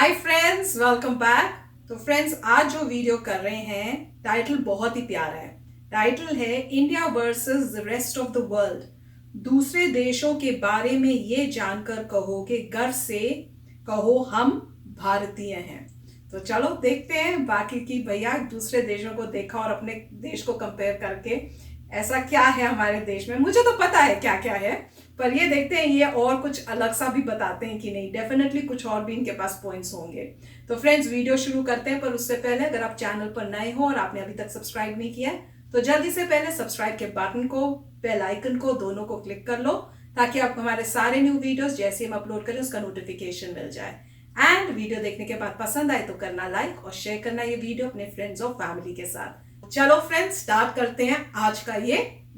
Hi friends, welcome back. तो friends, आज जो वीडियो कर रहे हैं टाइटल बहुत ही प्यारा है। टाइटल है India versus the rest of the world. दूसरे देशों के बारे में ये जानकर कहोगे गर्व से, कहो हम भारतीय हैं। तो चलो देखते हैं बाकी की भैया दूसरे देशों को देखा और अपने देश को कंपेयर करके ऐसा क्या है हमारे देश में। मुझे तो पता है क्या क्या है, पर ये देखते हैं ये और कुछ अलग सा भी बताते हैं कि नहीं। डेफिनेटली कुछ और भी इनके पास पॉइंट्स होंगे। तो फ्रेंड्स, वीडियो शुरू करते हैं, पर उससे पहले अगर आप चैनल पर नए हो और आपने अभी तक सब्सक्राइब नहीं किया है तो जल्दी से पहले सब्सक्राइब के बटन को, बेल आइकन को, दोनों को क्लिक कर लो ताकि आपको हमारे सारे न्यू वीडियोस जैसे हम अपलोड करें उसका नोटिफिकेशन मिल जाए। एंड वीडियो देखने के बाद पसंद आए तो करना लाइक और शेयर करना ये वीडियो अपने फ्रेंड्स और फैमिली के साथ। चलो फ्रेंड्स, स्टार्ट करते हैं आज का ये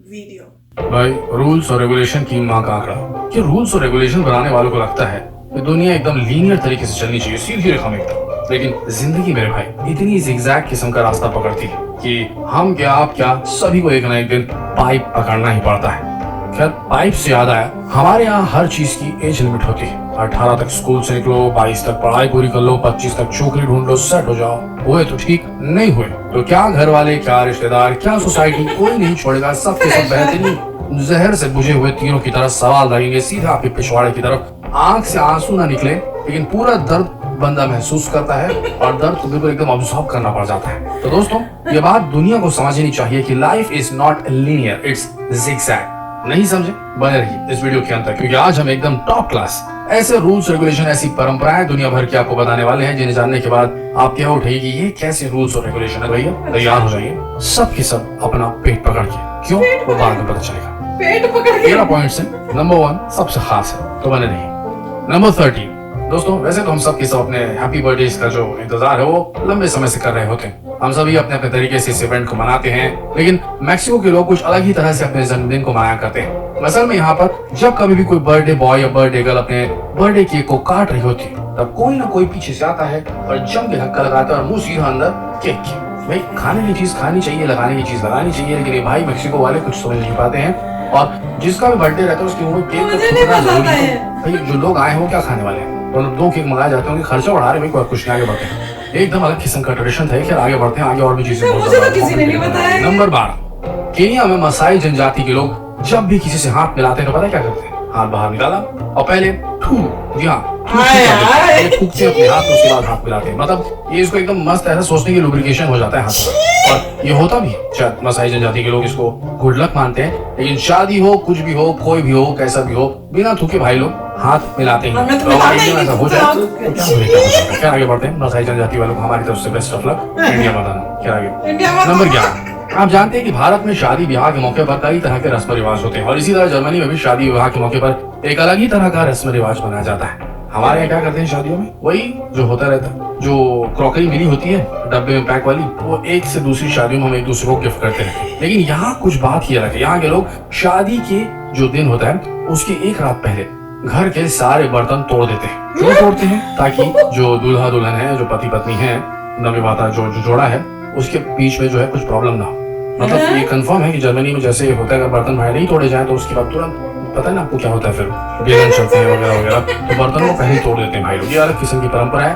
वीडियो। भाई, रूल्स और रेगुलेशन की माँ का आंकड़ा। कि रूल्स और रेगुलेशन बनाने वालों को लगता है कि दुनिया एकदम लीनियर तरीके से चलनी चाहिए, सीधी रेखा में एकदम। लेकिन जिंदगी मेरे भाई इतनी जिगजैग किस्म का रास्ता पकड़ती है कि हम क्या आप क्या सभी को एक ना एक दिन पाइप पकड़ना ही पड़ता है। खैर, पाइप से याद आया, हमारे यहाँ हर चीज की एज लिमिट होती है। 18 तक स्कूल से निकलो, 22 तक पढ़ाई पूरी कर लो, 25 तक छोकरी ढूंढ लो, सेट हो जाओ। हुए तो ठीक, नहीं हुए तो क्या घर वाले, क्या रिश्तेदार, क्या सोसाइटी, कोई नहीं छोड़ेगा। सबके सब बेहतरीन जहर से बुझे हुए तीरों की तरह सवाल लगेंगे सीधा आपके पिछवाड़े की तरफ। आंख से आंसू ना निकले लेकिन पूरा दर्द बंदा महसूस करता है और दर्द को बिल्कुल एकदम ऑब्जॉर्व करना पड़ जाता है। तो दोस्तों, ये बात दुनिया को समझनी चाहिए कि life is not linear, it's zigzag. नहीं समझे? बने रहिए इस वीडियो के अंत तक, क्योंकि आज हम एकदम टॉप क्लास ऐसे रूल्स रेगुलेशन, ऐसी परंपराएं दुनिया भर की आपको बताने वाले हैं जिन्हें जानने के बाद आप क्या उठेगी कि ये कैसे रूल्स और रेगुलेशन है। भैया तैयार हो जाइए, सब के सब अपना पेट पकड़ के। क्यों? वो बाद में पता चलेगा। पेट पकड़ के 13 पॉइंट्स है। नंबर 1 सबसे खास है, तो बने रहिए। नंबर 13। दोस्तों, वैसे तो हम सब के सब अपने हैप्पी बर्थडे का जो इंतजार है वो लंबे समय से कर रहे होते हैं। हम सभी अपने अपने तरीके से इस इवेंट को मनाते हैं, लेकिन मैक्सिको के लोग कुछ अलग ही तरह से अपने जन्मदिन को मनाया करते हैं। असल में यहाँ पर जब कभी भी कोई बर्थडे बॉय या बर्थडे गर्ल अपने बर्थडे केक को काट रही होती है, तब कोई ना कोई पीछे से आता है और जम के धक्का लगाता है और मुंह सीधा अंदर केक की। भाई, खाने की चीज खानी चाहिए, लगाने की चीज लगानी चाहिए, लेकिन ये भाई मैक्सिको वाले कुछ समझ नहीं पाते हैं। और जिसका भी बर्थडे रहता है उसके मुंह में केक थूकना जरूरी है। भाई, जो लोग आए हैं वो क्या खाने वाले हैं? तो 2 केक मंगाए जाते हैं, खर्चा बढ़ा रहे हैं, कुछ नहीं। आगे बढ़ते हैं, एकदम अलग किस्म का ट्रेडिशन था। खैर, आगे बढ़ते हैं, आगे और भी चीजें। मुझे तो किसी ने नहीं बताया। नंबर 12। केनिया में मसाई जनजाति के लोग जब भी किसी से हाथ मिलाते हैं तो पता क्या करते हैं? हाथ बाहर निकाला और पहले थू, जी हाँ, थूकते अपने हाथ, उसके बाद हाथ मिलाते हैं। मतलब ये इसको एकदम मस्त ऐसा सोचने की लुब्रिकेशन हो जाता है हाथ में। और ये होता भी शायद मसाई जनजाति के लोग इसको गुड लक मानते हैं। लेकिन शादी हो, कुछ भी हो, कोई भी हो, कैसा भी हो, बिना थूके भाई लोग हाथ मिलाते हैं। ऐसा हो जाए तो क्या? क्या आगे बढ़ते हैं। मसाई जनजाति वालों को हमारी तरफ से बेस्ट ऑफ लक। इंडिया बताना क्या आगे। नंबर 11। आप जानते हैं कि भारत में शादी विवाह के मौके पर कई तरह के रस्म रिवाज होते हैं और इसी तरह जर्मनी में भी शादी विवाह के मौके पर एक अलग ही तरह का रस्म रिवाज मनाया जाता है। हमारे यहाँ क्या करते हैं शादियों में? वही जो होता रहता है, जो क्रॉकरी मिली होती है डब्बे में पैक वाली, वो एक से दूसरी शादियों में हम एक दूसरे को गिफ्ट करते हैं। लेकिन यहाँ कुछ बात ये अलग है। यहाँ के लोग शादी के जो दिन होता है उसके एक रात पहले घर के सारे बर्तन तोड़ देते हैं। क्यों तोड़ते हैं? ताकि जो दूल्हा दुल्हन है, जो पति पत्नी है, नवविवाहिता जो जोड़ा है, उसके बीच में जो है कुछ प्रॉब्लम ना हो। मतलब ये कंफर्म है कि जर्मनी में जैसे होता है, अगर बर्तन भाई नहीं तोड़े जाए तो उसके बाद तुरंत पता है ना आपको क्या होता है, फिर बेलन चलते हैं वगैरह वगैरह। तो बर्तनों को पहले तोड़ देते हैं भाई लोग। ये अलग किस्म की परंपरा है।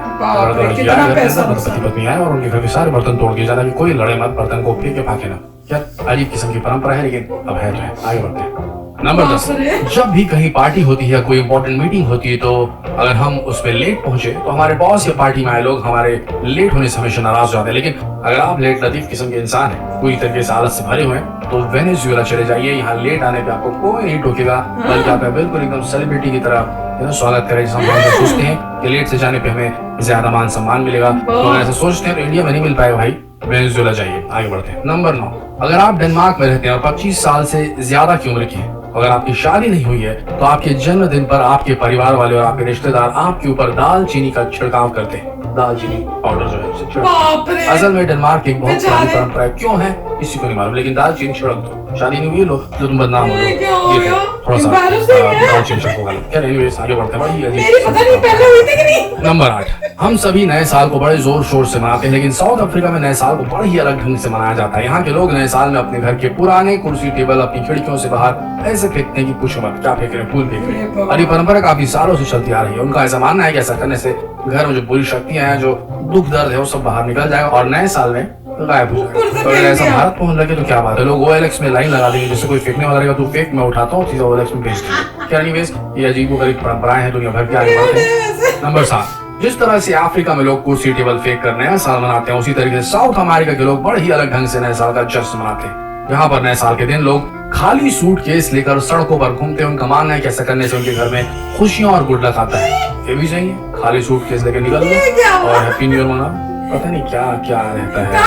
पति पत्नी आए और उनके घर के सारे बर्तन तोड़ दिए जाता है कि कोई लड़े मत, बर्तन को फेंक के फाके ना। क्या अजीब किस्म की परंपरा है, लेकिन अब है तो है। आगे बढ़ते हैं। नंबर 10। जब भी कहीं पार्टी होती है, कोई इंपॉर्टेंट मीटिंग होती है, तो अगर हम उसमें लेट पहुंचे तो हमारे बॉस या पार्टी में आए लोग हमारे लेट होने से हमेशा नाराज हो जाते हैं। लेकिन अगर आप लेट लतीफ किस्म के इंसान हैं, पूरी तरीके से आलस से भरे हुए हैं, तो वेनेजुएला चले जाइए। यहाँ लेट आने पे आपको कोई नहीं टोकेगा, बल्कि आप बिल्कुल एकदम सेलिब्रिटी की तरह स्वागत करें। जैसे हम सोचते हैं कि लेट से जाने पे हमें ज्यादा मान सम्मान मिलेगा, तो ऐसा सोचते हैं तो इंडिया में नहीं मिल पाएगा भाई। वेनेजुएला जाइए। आगे बढ़ते हैं। नंबर 9। अगर आप डेनमार्क में रहते हैं और 25 साल से ज्यादा की उम्र के हैं, अगर आपकी शादी नहीं हुई है, तो आपके जन्मदिन पर आपके परिवार वाले और आपके रिश्तेदार आपके ऊपर दालचीनी का छिड़काव करते हैं। दालचीनी पाउडर जो है। असल में डेनमार्क की एक बहुत पुरानी परंपरा है। क्यों है किसी को नहीं मालूम, लेकिन दालचीनी छिड़क दो। शादी नहीं हुई लो जो तुम बदनाम हो ये क्या हो ये गया? थोड़ा सा Embarrassing है। टेंशन होगा। क्या एनीवेज आगे बढ़ते हैं भाई। मेरी पता नहीं पहले हुई थी कि नहीं। नंबर 8, हम सभी नए साल को बड़े जोर शोर से मनाते हैं, लेकिन साउथ अफ्रीका में नए साल को बड़े ही अलग ढंग से मनाया जाता है। यहाँ के लोग नए साल में अपने घर के पुराने कुर्सी टेबल अपनी खिड़कियों से बाहर ऐसे फेंकते हैं कि पूछो मत, क्या फेंक रहे हैं, फूल फेंक रहे हैं। और ये परंपरा काफी सालों से चलती आ रही है। उनका ऐसा मानना है कि ऐसा करने से घर में जो बुरी शक्तियां हैं, जो दुख दर्द है, वो सब बाहर निकल जाएगा और नए साल में गायब हो जाएगा। तो अगर ऐसा भारत में होने लगे तो क्या बात है, लोग OLX में लाइन लगा देंगे, जैसे कोई फेंकने वाला रहेगा तो फेंक, मैं उठाता हूँ सीधा OLX में भेज दूँ। क्या एनीवेज ये अजीबोगरीब परंपराएं हैं, दुनिया भर की आगे बढ़ते हैं। नंबर 7, जिस तरह से अफ्रीका में लोग कुर्सी टेबल फेंक कर नया साल मनाते हैं, उसी तरीके से साउथ अमेरिका के लोग बड़े ही अलग ढंग से नए साल का जश्न मनाते हैं। यहाँ पर नए साल के दिन लोग खाली सूटकेस लेकर सड़कों पर घूमते हैं। उनका मानना है कि ऐसा करने से उनके घर में खुशियां और गुड लक आता है। ये भी सही है, खाली सूटकेस लेकर निकल लो और हैप्पी न्यू ईयर मनाओ। पता नहीं क्या क्या रहता है। क्या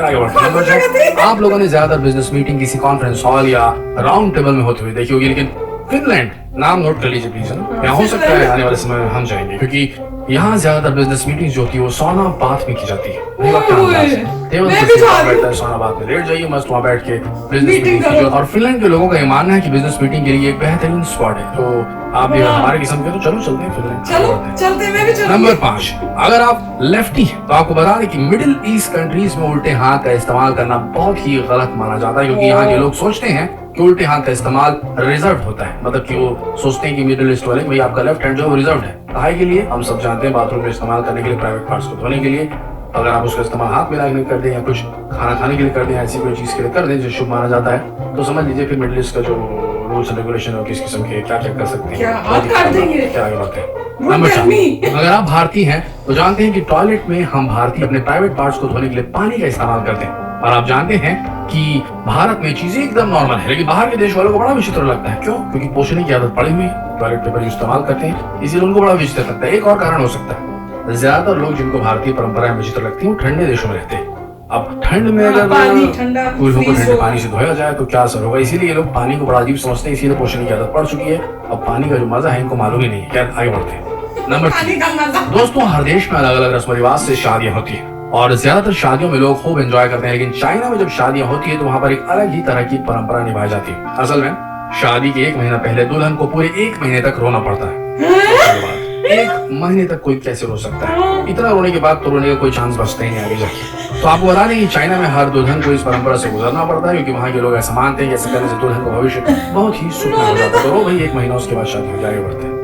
आगे बढ़ते हैं। नंबर 6, आप लोगों ने ज्यादातर बिजनेस मीटिंग किसी कॉन्फ्रेंस हॉल या राउंड टेबल में होते हुए देखी होगी, लेकिन फिनलैंड नाम नोट कर लीजिए प्लीज। यहाँ हो सकता है आने वाले समय में हम जाएंगे, क्योंकि यहाँ ज्यादातर बिजनेस मीटिंग जो होती है वो सौना बाथ में की जाती है। टेबल बैठता है सौना बाथ में, लेट जाइए मस्त वहाँ बैठ के बिजनेस मीटिंग कीजिए। और फिनलैंड के लोगों का ये मानना है कि बिजनेस मीटिंग के लिए एक बेहतरीन स्पॉट है। तो आप भी हमारे किस्म के तो चलो चलते हैं फिनलैंड। चलते मैं भी चलूंगी। नंबर 5, अगर आप लेफ्टी हैं तो आपको बता दें कि मिडिल ईस्ट कंट्रीज में उल्टे हाथ का इस्तेमाल करना बहुत ही गलत माना जाता है, क्योंकि यहाँ के लोग सोचते हैं कि उल्टे हाथ का इस्तेमाल रिजर्व होता है। मतलब कि वो सोचते हैं कि मिडिल ईस्ट वाले भाई आपका लेफ्ट हैंड जो रिजर्व है कहां के लिए, हम सब जानते हैं बाथरूम में इस्तेमाल करने के लिए, प्राइवेट पार्ट्स को धोने के लिए। अगर आप उसका इस्तेमाल हाथ में लागने कर दें या कुछ खाना खाने के लिए कर दें, ऐसी कोई चीज के लिए कर दें जो शुभ माना जाता है, तो समझ लीजिए फिर मिडिल ईस्ट का जो रूल्स एंड रेगुलेशन है किस किस्म के क्या क्या कर सकते हैं, क्या आगे बढ़ते हैं। नंबर 4, अगर आप भारतीय हैं तो जानते हैं कि टॉयलेट में हम भारतीय अपने प्राइवेट पार्ट्स को धोने के लिए पानी का इस्तेमाल करते हैं। और आप जानते हैं कि भारत में चीजें एकदम नॉर्मल है, लेकिन बाहर के देश वालों को बड़ा विचित्र लगता है। क्यों? क्योंकि पोषण की आदत पड़ी हुई है, टॉयलेट पेपर इस्तेमाल करते हैं, इसीलिए उनको बड़ा विचित्र लगता है। एक और कारण हो सकता है, ज्यादातर लोग जिनको भारतीय परंपराएं विचित्र लगती है वो ठंडे देशों में रहते हैं। अब ठंड में अगर कुल्हों को ठंडे पानी से धोया जाए तो क्या असर होगा, इसीलिए लोग पानी को बड़ा अजीब समझते हैं, इसीलिए पोषण की आदत पड़ चुकी है। अब पानी का जो मजा है इनको मालूम ही नहीं है। क्या आगे बढ़ते हैं। नंबर 3, दोस्तों हर देश में अलग अलग रस्म रिवाज से शादियां होती है और ज्यादातर शादियों में लोग खूब एंजॉय करते हैं, लेकिन चाइना में जब शादियां होती है तो वहां पर एक अलग ही तरह की परंपरा निभाई जाती है। असल में शादी के 1 महीना पहले दुल्हन को पूरे 1 महीने तक रोना पड़ता है। 1 महीने तक कोई कैसे रो सकता है? इतना रोने के बाद तो रोने का कोई चांस बचता ही नहीं आगे जाके। तो आपको बता दें कि चाइना में हर दुल्हन को इस परंपरा से गुजरना पड़ता है, क्योंकि वहाँ के लोग ऐसा मानते हैं कि ऐसा करने से दुल्हन को भविष्य बहुत ही सुख हो जाता है। तो रो भाई 1 महीना, उसके बाद शादी हो जाए। बढ़ते हैं।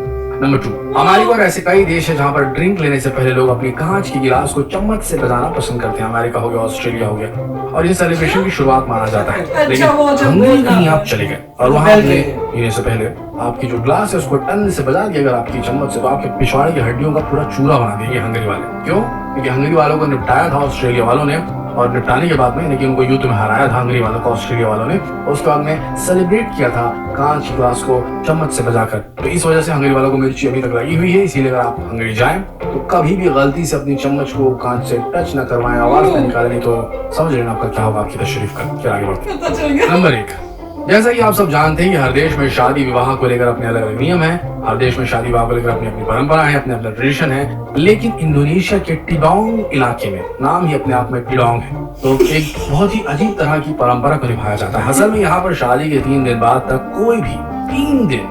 नंबर 2, अमेरिका और ऐसे कई देश है जहाँ पर ड्रिंक लेने से पहले लोग अपनी कांच की गिलास को चम्मच से बजाना पसंद करते हैं। अमेरिका हो गया, ऑस्ट्रेलिया हो गया, और ये सेलिब्रेशन की शुरुआत माना जाता है। लेकिन हंगरी कहीं आप चले गए और वहां पीने से पहले आपकी जो ग्लास है उसको टन से बजा दिया अगर आपकी चम्मच से, तो आपके पिछवाड़े की हड्डियों का पूरा चूरा बना देंगे हंगरी वाले। क्यों? क्योंकि हंगरी वालों को निपटाया था ऑस्ट्रेलिया वालों ने, और निपटाने के बाद में लेकिन उनको युद्ध में हराया था हंगरी वालों को ऑस्ट्रेलिया वालों ने। उसके बाद में सेलिब्रेट किया था कांच की ग्लास को चम्मच से बजाकर। तो इस वजह से हंगरी वालों को मिर्ची अभी तक लगी हुई है। इसीलिए अगर आप हंगरी जाएं तो कभी भी गलती से अपनी चम्मच को कांच से टच न करवाएं, आवाज न निकालें, नहीं तो समझ लेना आपका क्या होगा आपकी तशरीफ का। क्या आगे बढ़ते हैं। नंबर 1, जैसा कि आप सब जानते हैं कि हर देश में शादी विवाह को लेकर अपने अलग अलग नियम है। हर देश में शादी विवाह को लेकर अपनी अपनी परंपरा है, अपने अपने ट्रेडिशन है। लेकिन इंडोनेशिया के टिडोंग इलाके में, नाम ही अपने आप में टिडोंग है, तो एक बहुत ही अजीब तरह की परंपरा को निभाया जाता है। असल में यहाँ पर शादी के 3 दिन बाद तक कोई भी 3 दिन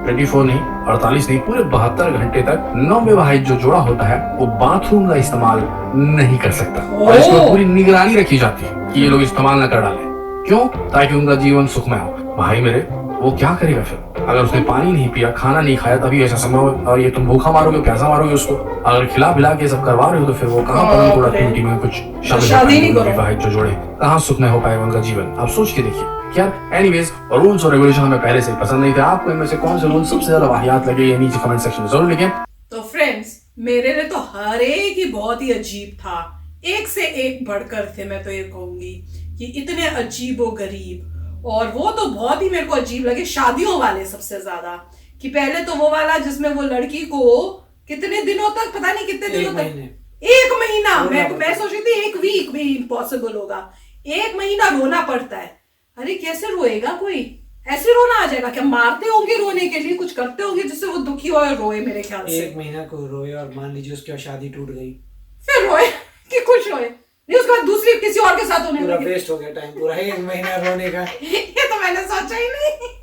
24 नहीं, 48 नहीं, पूरे 72 घंटे तक नवविवाहित जो जोड़ा होता है वो बाथरूम का इस्तेमाल नहीं कर सकता। और इसमें पूरी निगरानी रखी जाती है कि ये लोग इस्तेमाल न कर डालें। क्यों? ताकि उनका जीवन सुखमय हो। भाई मेरे, वो क्या करेगा फिर? अगर उसने पानी नहीं पिया, खाना नहीं खाया, तभी ऐसा संभव है। और ये तुम भूखा मारोगे, प्यासा मारोगे उसको। अगर खिला पिला के सब करवा रहे हो तो फिर वो कहाँ पर थोड़ा एक्टिविटी में कुछ शादी विवाहित जो जोड़े कहाँ सुखमय हो पाएगा उनका जीवन? आप सोच के देखिए। क्या एनीवेज, रूल्स और रेगुलेशन हमें पहले से पसंद नहीं थे। आपको इनमें से कौन से रूल सबसे ज्यादा वाहियात लगे ये नीचे कमेंट सेक्शन में जरूर लिखें। तो फ्रेंड्स, मेरे लिए तो हर एक ही बहुत ही अजीब था, एक से एक बढ़कर थे। मैं तो ये कहूंगी कि इतने अजीबो गरीब, और वो तो बहुत ही मेरे को अजीब लगे शादियों वाले सबसे ज्यादा। कि पहले तो वो वाला जिसमें वो लड़की को कितने दिनों तक, पता नहीं कितने दिनों तक, 1 महीना, मैं सोच रही थी 1 वीक भी इम्पॉसिबल होगा, 1 महीना रोना पड़ता है। अरे कैसे रोएगा कोई? ऐसे रोना आ जाएगा क्या? मारते होंगे रोने के लिए, कुछ करते होंगे जिससे वो दुखी हो और रोए मेरे ख्याल से। 1 महीना को रोए और मान लीजिए उसकी शादी टूट गई, फिर रोए कि खुश होए? नहीं उसके बाद दूसरी किसी और के साथ होने पूरा लगी। वेस्ट हो गया टाइम, पूरा 1 महीना रोने का। ये तो मैंने सोचा ही नहीं।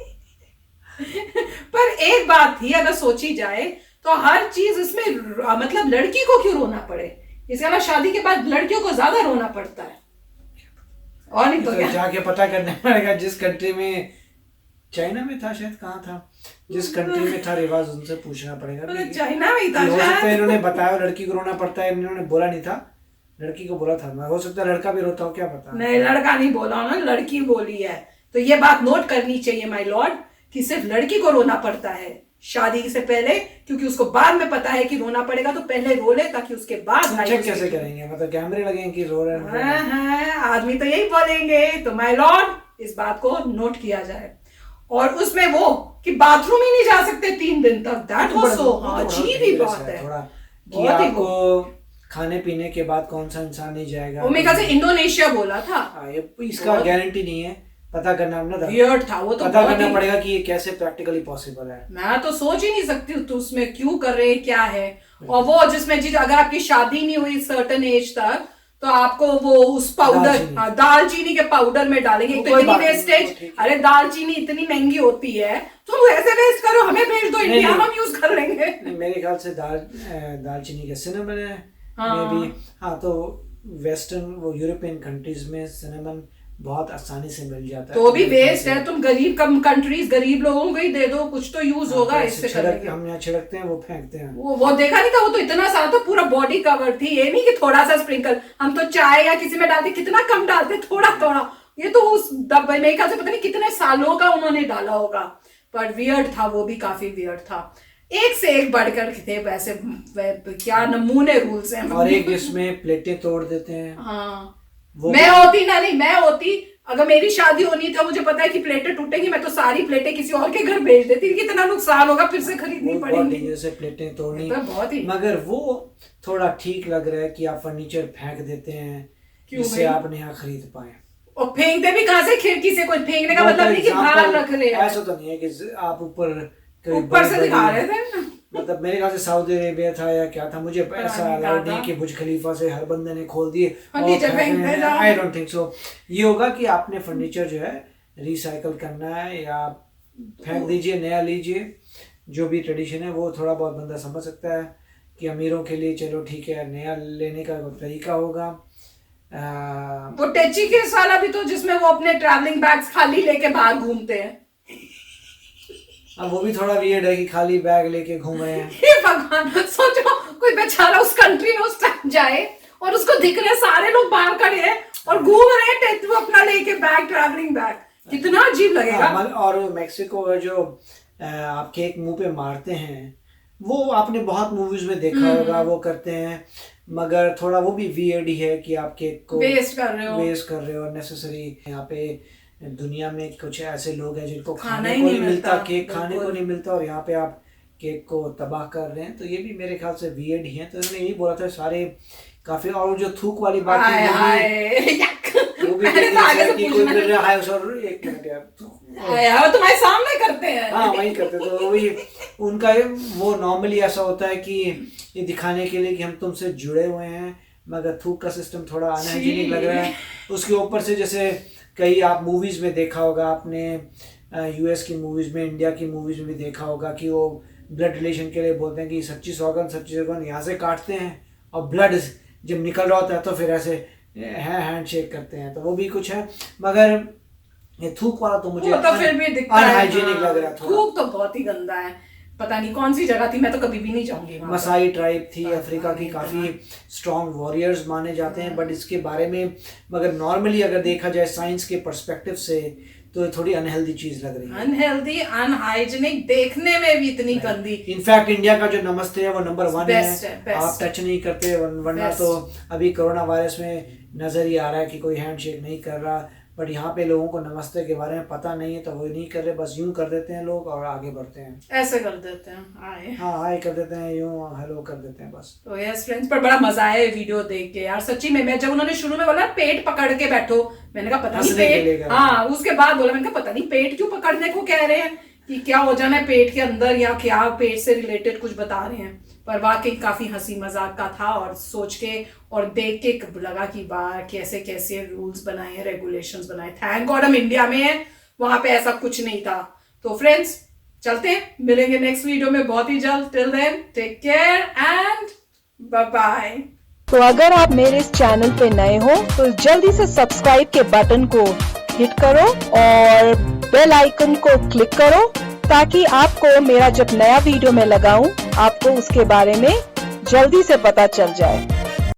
पर एक बात थी, अगर सोची जाए तो हर चीज इसमें मतलब लड़की को क्यों रोना पड़े? इसके अलावा शादी के बाद लड़कियों को ज्यादा रोना पड़ता है, और नहीं तो क्या? जाके पता करना पड़ेगा जिस कंट्री में, चाइना में था शायद, कहाँ था, जिस कंट्री में था रिवाज उनसे पूछना पड़ेगा। चाइना में ही था हो सकता है शायद। इन्होंने बताया लड़की को रोना पड़ता है, इन्होंने बोला नहीं था, लड़की को बोला था। हो सकता है लड़का भी रोता हो, क्या पता। नहीं लड़का नहीं बोला ना, लड़की बोली है। तो ये बात नोट करनी चाहिए माय लॉर्ड कि सिर्फ लड़की को रोना पड़ता है शादी से पहले, क्योंकि उसको बाद में पता है कि रोना पड़ेगा तो पहले रो ले, ताकि उसके बाद चेक कैसे करेंगे? मतलब कैमरे लगेंगे कि रो रहे हैं? आदमी तो यही बोलेंगे। तो माय लॉर्ड इस बात को नोट किया जाए। और उसमें वो कि बाथरूम ही नहीं जा सकते 3 दिन तक, दैट वाज सो अजीब ही बात है थोड़ा, कि बहुत ही आपको खाने पीने के बाद कौन सा इंसान नहीं जाएगा। वो मेरे ख्याल से इंडोनेशिया बोला था। इसका गारंटी नहीं है, पता करना वियर्ड था वो तो, पता करना पड़ेगा कि ये कैसे प्रैक्टिकली पॉसिबल है। मैं तो सोच ही नहीं सकती तो उसमें क्यों कर रहे हैं, क्या है। और वो जिसमें अगर आपकी शादी नहीं हुई सर्टेन एज तक तो आपको वो उस पाउडर, दालचीनी के पाउडर में डालेंगे। तो इतनी वेस्टेज, अरे दालचीनी इतनी महंगी होती है, तुम ऐसे वेस्ट करो, हमें भेज दो इंडिया, हम यूज कर लेंगे। मेरे ख्याल से दालचीनी के सिनेमन है हाँ। भी। हाँ, तो वेस्टर्न वो यूरोपियन कंट्रीज में सिनेमन बहुत आसानी से मिल जाता है। तो भी वेस्ट है, तुम गरीब कम कंट्रीज गरीब लोगों को ही दे दो, कुछ तो यूज होगा इससे करने के। हम यहाँ छिड़कते हैं, वो फेंकते हैं। वो देखा नहीं था, वो तो इतना सारा तो पूरा बॉडी कवर थी, ये नहीं कि थोड़ा सा स्प्रिंकल। हम तो चाय या किसी में डालते कितना कम डालते, थोड़ा थोड़ा। ये तो उस डब्बे में से पता नहीं कितने सालों का उन्होंने डाला होगा। पर वियर्ड था, वो भी काफी वियर्ड था। एक से एक बढ़कर थे वैसे, क्या नमूने रूल्स हैं। और एक जिसमें प्लेटें तोड़ देते हैं। हाँ, मैं होती ना, नहीं मैं होती, अगर मेरी शादी होनी था, मुझे पता है कि प्लेटें टूटेंगी, मैं तो सारी प्लेटें किसी और के घर भेज देती। कितना नुकसान होगा, फिर से खरीदनी पड़ेगी। से प्लेटें तोड़नी, तो बहुत ही। मगर वो थोड़ा ठीक लग रहा है कि आप फर्नीचर फेंक देते हैं जिससे आप नया खरीद पाए। और फेंकते भी कहाँ से? खिड़की से। कोई फेंकने का मतलब नहीं कि बाहर रख रहे हैं। ऐसा तो नहीं है कि आप ऊपर से दिखा रहे थे। मतलब मेरे ख्याल से सऊदी अरेबिया था या क्या था, मुझे ऐसा अलाउड नहीं कि बुर्ज खलीफा से हर बंदे ने खोल दिए। I don't think so. ये होगा कि आपने फर्नीचर जो है रिसाइकल करना है या फेंक दीजिए, नया लीजिए। जो भी ट्रेडिशन है वो थोड़ा बहुत बंदा समझ सकता है कि अमीरों के लिए चलो ठीक है, नया लेने का तरीका होगा। वो टेची केस वाला भी तो, जिसमें वो अपने ट्रैवलिंग बैग्स खाली लेके बाहर घूमते हैं। अब वो भी थोड़ा वियर्ड है कि खाली बैग लेके घूम रहे हैं। हे भगवान, सोचो कोई बेचारा उस कंट्री में उस टाइम जाए और उसको दिख रहे सारे लोग बाहर खड़े हैं और घूम रहे हैं टेटू अपना लेके बैग, ट्रैवलिंग बैग। कितना अजीब लगेगा। और मेक्सिको में जो आप केक मुंह पे मारते हैं, वो आपने बहुत मूवीज में देखा होगा, वो करते हैं। मगर थोड़ा वो भी वियर्ड ही है कि आप केक को वेस्ट कर रहे हो नेसेसरी। यहाँ पे दुनिया में कुछ ऐसे लोग हैं जिनको खाना खाने को नहीं मिलता, केक खाने को नहीं मिलता, और यहाँ पे आप केक को तबाह कर रहे हैं। तो ये भी मेरे ख्याल से वियर्ड ही है। तो उन्होंने यही बोला था सारे काफी। और जो थूक वाली बात वो भी तुम्हारे सामने करते हैं। हाँ, वही करते। तो वही उनका वो नॉर्मली ऐसा होता है कि ये दिखाने के लिए कि हम तुमसे जुड़े हुए हैं, मगर थूक का सिस्टम थोड़ा अनहाइजीनिक लग रहा है। उसके ऊपर से जैसे कई आप मूवीज में देखा होगा आपने, यूएस की मूवीज में, इंडिया की मूवीज में भी देखा होगा कि वो ब्लड रिलेशन के लिए बोलते हैं कि 25 ऑर्गन यहाँ से काटते हैं और ब्लड जब निकल रहा होता है तो फिर ऐसे हैंड शेक करते हैं। तो वो भी कुछ है। मगर ये थूक वाला तो मुझे अनहाइजीनिक लग रहा था। थूक तो बहुत ही गंदा है। पता नहीं कौन सी जगह थी, मैं तो कभी भी नहीं जाऊंगी। मसाई ट्राइब थी अफ्रीका की, काफी स्ट्रॉन्ग वॉरियर्स माने जाते हैं। बट इसके बारे में मगर नॉर्मली अगर देखा जाए साइंस के पर्सपेक्टिव से तो थोड़ी अनहेल्दी चीज लग रही है। अनहेल्दी, अनहाइजीनिक, देखने में भी इतनी गंदी। इनफैक्ट इंडिया का जो नमस्ते है वो नंबर 1 है। आप टच नहीं करते, वरना तो अभी कोरोना वायरस में नजर ही आ रहा है कि कोई हैंडशेक नहीं कर रहा। बट यहाँ पे लोगों को नमस्ते के बारे में पता नहीं है तो वो नहीं कर रहे, बस यूं कर देते हैं लोग और आगे बढ़ते हैं। ऐसे कर देते हैं, हाय कर देते हैं, यूं हेलो कर देते हैं बस। तो यस फ्रेंड्स, पर बड़ा मजा आया वीडियो देख के यार, सच्ची में। मैं जब उन्होंने शुरू में बोला पेट पकड़ के बैठो, मैंने कहा पता नहीं पेट, हाँ उसके बाद बोला, मैंने कहा पता नहीं पेट क्यों पकड़ने को कह रहे हैं। कि क्या हो जाना है पेट के अंदर, या क्या पेट से रिलेटेड कुछ बता रहे हैं। पर वाकई काफी हंसी मजाक का था, और सोच के और देख के लगा कि वाह कैसे कैसे रूल्स बनाए, रेगुलेशंस बनाए। थैंक गॉड हम इंडिया में हैं, वहां पे ऐसा कुछ नहीं था। तो फ्रेंड्स चलते हैं, मिलेंगे नेक्स्ट वीडियो में बहुत ही जल्द। Till then take care and bye bye. तो अगर आप मेरे इस चैनल पे नए हो तो जल्दी से सब्सक्राइब के बटन को हिट करो और बेल आइकन को क्लिक करो, ताकि आपको मेरा जब नया वीडियो मैं लगाऊं आपको उसके बारे में जल्दी से पता चल जाए।